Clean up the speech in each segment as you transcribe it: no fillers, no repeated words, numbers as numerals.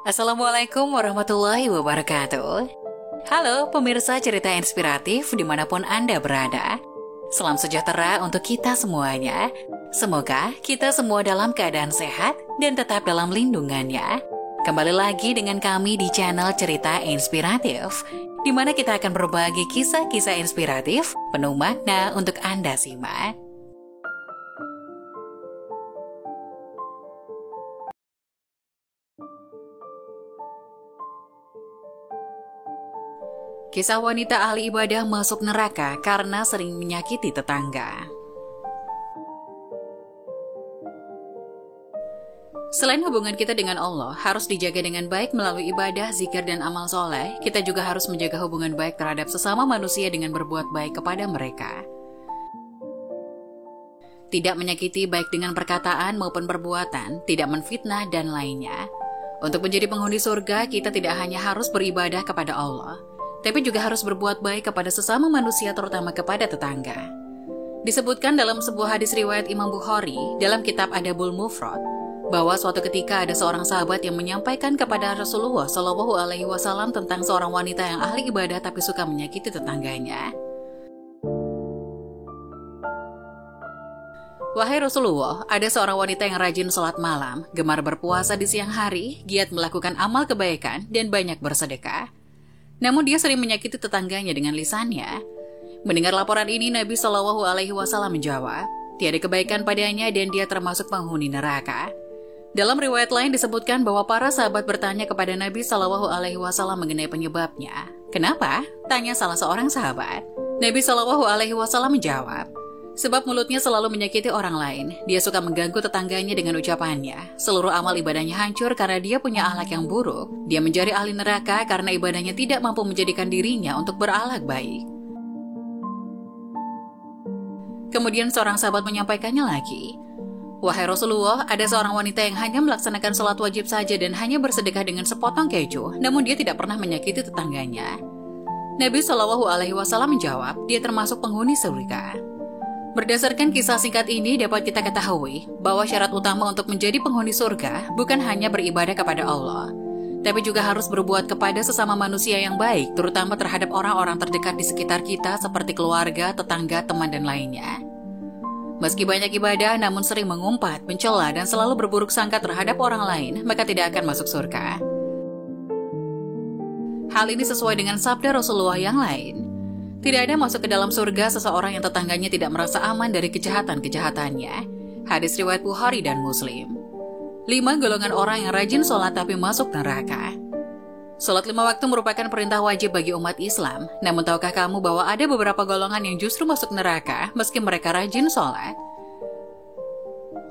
Assalamualaikum warahmatullahi wabarakatuh. Halo pemirsa cerita inspiratif dimanapun Anda berada. Salam sejahtera untuk kita semuanya. Semoga kita semua dalam keadaan sehat dan tetap dalam lindungannya. Kembali lagi dengan kami di channel Cerita Inspiratif, di mana kita akan berbagi kisah-kisah inspiratif penuh makna untuk Anda simak. Kisah wanita ahli ibadah masuk neraka karena sering menyakiti tetangga. Selain hubungan kita dengan Allah harus dijaga dengan baik melalui ibadah, zikir, dan amal soleh, kita juga harus menjaga hubungan baik terhadap sesama manusia dengan berbuat baik kepada mereka. Tidak menyakiti baik dengan perkataan maupun perbuatan, tidak menfitnah, dan lainnya. Untuk menjadi penghuni surga, kita tidak hanya harus beribadah kepada Allah, tapi juga harus berbuat baik kepada sesama manusia, terutama kepada tetangga. Disebutkan dalam sebuah hadis riwayat Imam Bukhari dalam kitab Adabul Mufrad, bahwa suatu ketika ada seorang sahabat yang menyampaikan kepada Rasulullah SAW tentang seorang wanita yang ahli ibadah tapi suka menyakiti tetangganya. Wahai Rasulullah, ada seorang wanita yang rajin sholat malam, gemar berpuasa di siang hari, giat melakukan amal kebaikan, dan banyak bersedekah. Namun dia sering menyakiti tetangganya dengan lisannya. Mendengar laporan ini, Nabi SAW menjawab, tiada kebaikan padanya dan dia termasuk penghuni neraka. Dalam riwayat lain disebutkan bahwa para sahabat bertanya kepada Nabi SAW mengenai penyebabnya. Kenapa? Tanya salah seorang sahabat. Nabi SAW menjawab, sebab mulutnya selalu menyakiti orang lain. Dia suka mengganggu tetangganya dengan ucapannya. Seluruh amal ibadahnya hancur karena dia punya akhlak yang buruk. Dia menjadi ahli neraka karena ibadahnya tidak mampu menjadikan dirinya untuk berakhlak baik. Kemudian seorang sahabat menyampaikannya lagi, wahai Rasulullah, ada seorang wanita yang hanya melaksanakan sholat wajib saja dan hanya bersedekah dengan sepotong keju, namun dia tidak pernah menyakiti tetangganya. Nabi SAW menjawab, dia termasuk penghuni surga. Berdasarkan kisah singkat ini dapat kita ketahui bahwa syarat utama untuk menjadi penghuni surga bukan hanya beribadah kepada Allah, tapi juga harus berbuat kepada sesama manusia yang baik, terutama terhadap orang-orang terdekat di sekitar kita seperti keluarga, tetangga, teman, dan lainnya. Meski banyak ibadah namun sering mengumpat, mencela, dan selalu berburuk sangka terhadap orang lain, maka tidak akan masuk surga. Hal ini sesuai dengan sabda Rasulullah yang lain. Tidak ada masuk ke dalam surga seseorang yang tetangganya tidak merasa aman dari kejahatan-kejahatannya. Hadis riwayat Bukhari dan Muslim. 5 golongan orang yang rajin sholat tapi masuk neraka. Sholat 5 waktu merupakan perintah wajib bagi umat Islam. Namun tahukah kamu bahwa ada beberapa golongan yang justru masuk neraka meski mereka rajin sholat?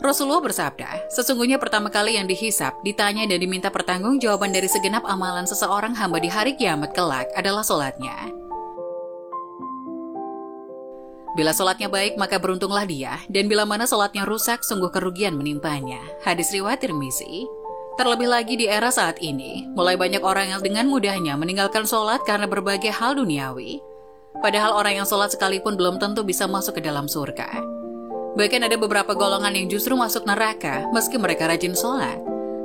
Rasulullah bersabda, sesungguhnya pertama kali yang dihisab, ditanya dan diminta pertanggungjawaban dari segenap amalan seseorang hamba di hari kiamat kelak adalah sholatnya. Bila sholatnya baik, maka beruntunglah dia, dan bila mana sholatnya rusak, sungguh kerugian menimpanya. Hadis riwayat Tirmizi. Terlebih lagi di era saat ini, mulai banyak orang yang dengan mudahnya meninggalkan sholat karena berbagai hal duniawi. Padahal orang yang sholat sekalipun belum tentu bisa masuk ke dalam surga. Bahkan ada beberapa golongan yang justru masuk neraka meski mereka rajin sholat.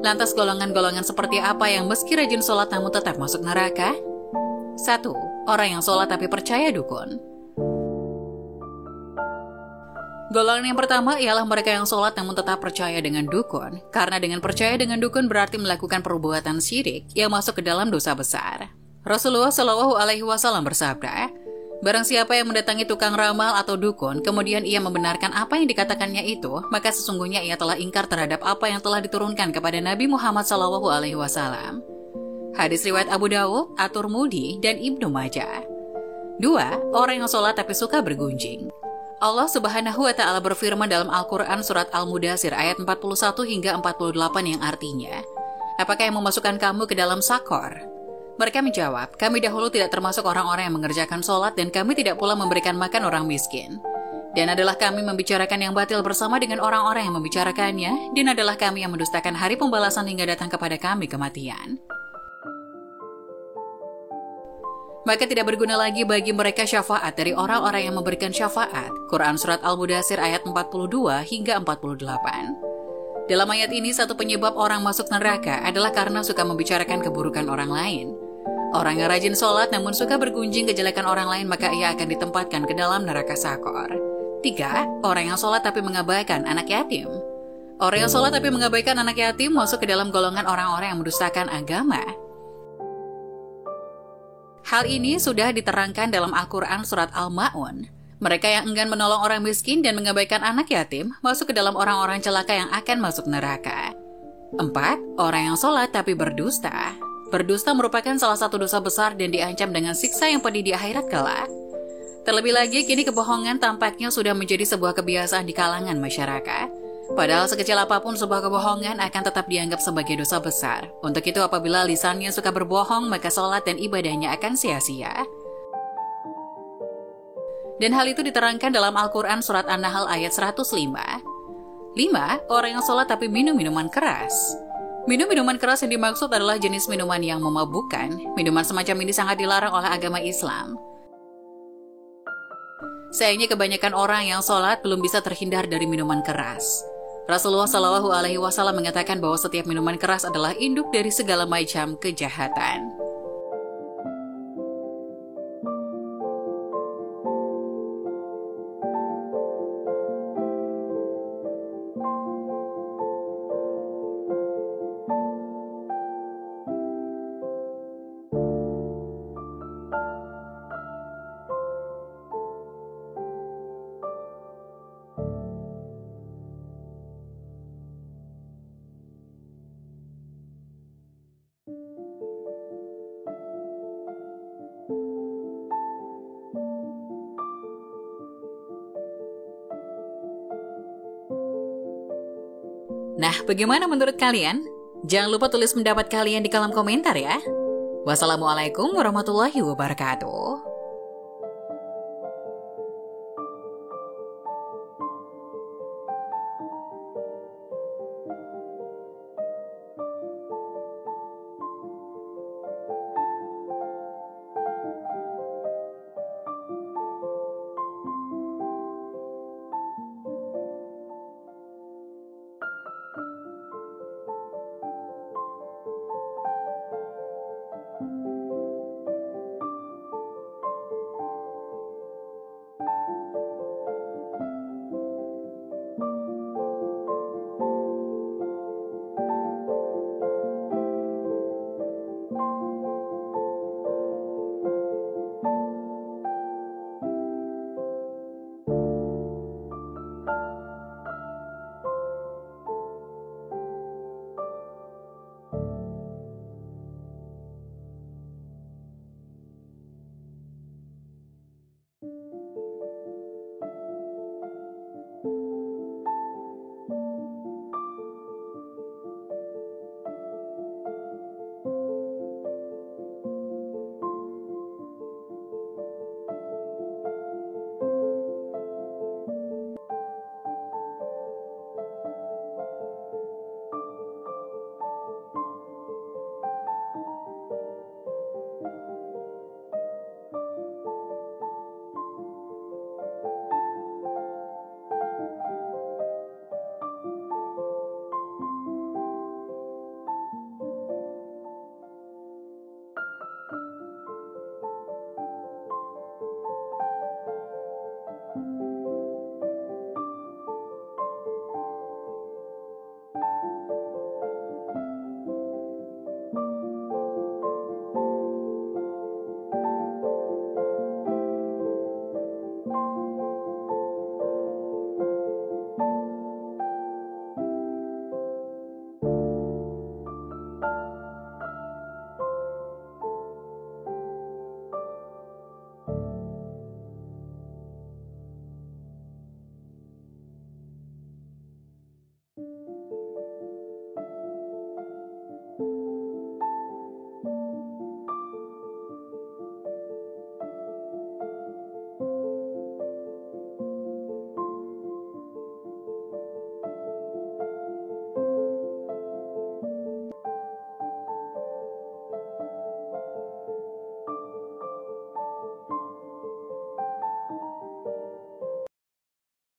Lantas golongan-golongan seperti apa yang meski rajin sholat namun tetap masuk neraka? 1. Orang yang sholat tapi percaya dukun. Golongan yang pertama ialah mereka yang sholat namun tetap percaya dengan dukun, karena dengan percaya dengan dukun berarti melakukan perbuatan syirik yang masuk ke dalam dosa besar. Rasulullah SAW bersabda, barang siapa yang mendatangi tukang ramal atau dukun, kemudian ia membenarkan apa yang dikatakannya itu, maka sesungguhnya ia telah ingkar terhadap apa yang telah diturunkan kepada Nabi Muhammad SAW. Hadis riwayat Abu Dawud, At-Tirmidzi, dan Ibnu Majah. 2. Orang yang sholat tapi suka bergunjing. Allah Subhanahu wa Ta'ala berfirman dalam Al-Quran Surat Al-Mudathir ayat 41 hingga 48 yang artinya, apakah yang memasukkan kamu ke dalam sakor? Mereka menjawab, kami dahulu tidak termasuk orang-orang yang mengerjakan sholat dan kami tidak pula memberikan makan orang miskin. Dan adalah kami membicarakan yang batil bersama dengan orang-orang yang membicarakannya, dan adalah kami yang mendustakan hari pembalasan hingga datang kepada kami kematian. Maka tidak berguna lagi bagi mereka syafaat dari orang-orang yang memberikan syafaat. Quran Surat Al-Mudathir ayat 42 hingga 48. Dalam ayat ini, satu penyebab orang masuk neraka adalah karena suka membicarakan keburukan orang lain. Orang yang rajin sholat namun suka bergunjing kejelekan orang lain, maka ia akan ditempatkan ke dalam neraka sakor. 3. Orang yang sholat tapi mengabaikan anak yatim. Orang yang sholat tapi mengabaikan anak yatim masuk ke dalam golongan orang-orang yang mendustakan agama. Hal ini sudah diterangkan dalam Al-Quran surat Al-Ma'un. Mereka yang enggan menolong orang miskin dan mengabaikan anak yatim masuk ke dalam orang-orang celaka yang akan masuk neraka. 4. Orang yang sholat tapi berdusta. Berdusta merupakan salah satu dosa besar dan diancam dengan siksa yang pedih di akhirat kelak. Terlebih lagi, kini kebohongan tampaknya sudah menjadi sebuah kebiasaan di kalangan masyarakat. Padahal sekecil apapun sebuah kebohongan akan tetap dianggap sebagai dosa besar. Untuk itu apabila lisannya suka berbohong, maka sholat dan ibadahnya akan sia-sia. Dan hal itu diterangkan dalam Al-Quran surat An-Nahl ayat 105. 5. Orang yang sholat tapi minum minuman keras. Minum minuman keras yang dimaksud adalah jenis minuman yang memabukkan. Minuman semacam ini sangat dilarang oleh agama Islam. Sayangnya kebanyakan orang yang sholat belum bisa terhindar dari minuman keras. Rasulullah SAW mengatakan bahwa setiap minuman keras adalah induk dari segala macam kejahatan. Nah, bagaimana menurut kalian? Jangan lupa tulis pendapat kalian di kolom komentar ya. Wassalamualaikum warahmatullahi wabarakatuh.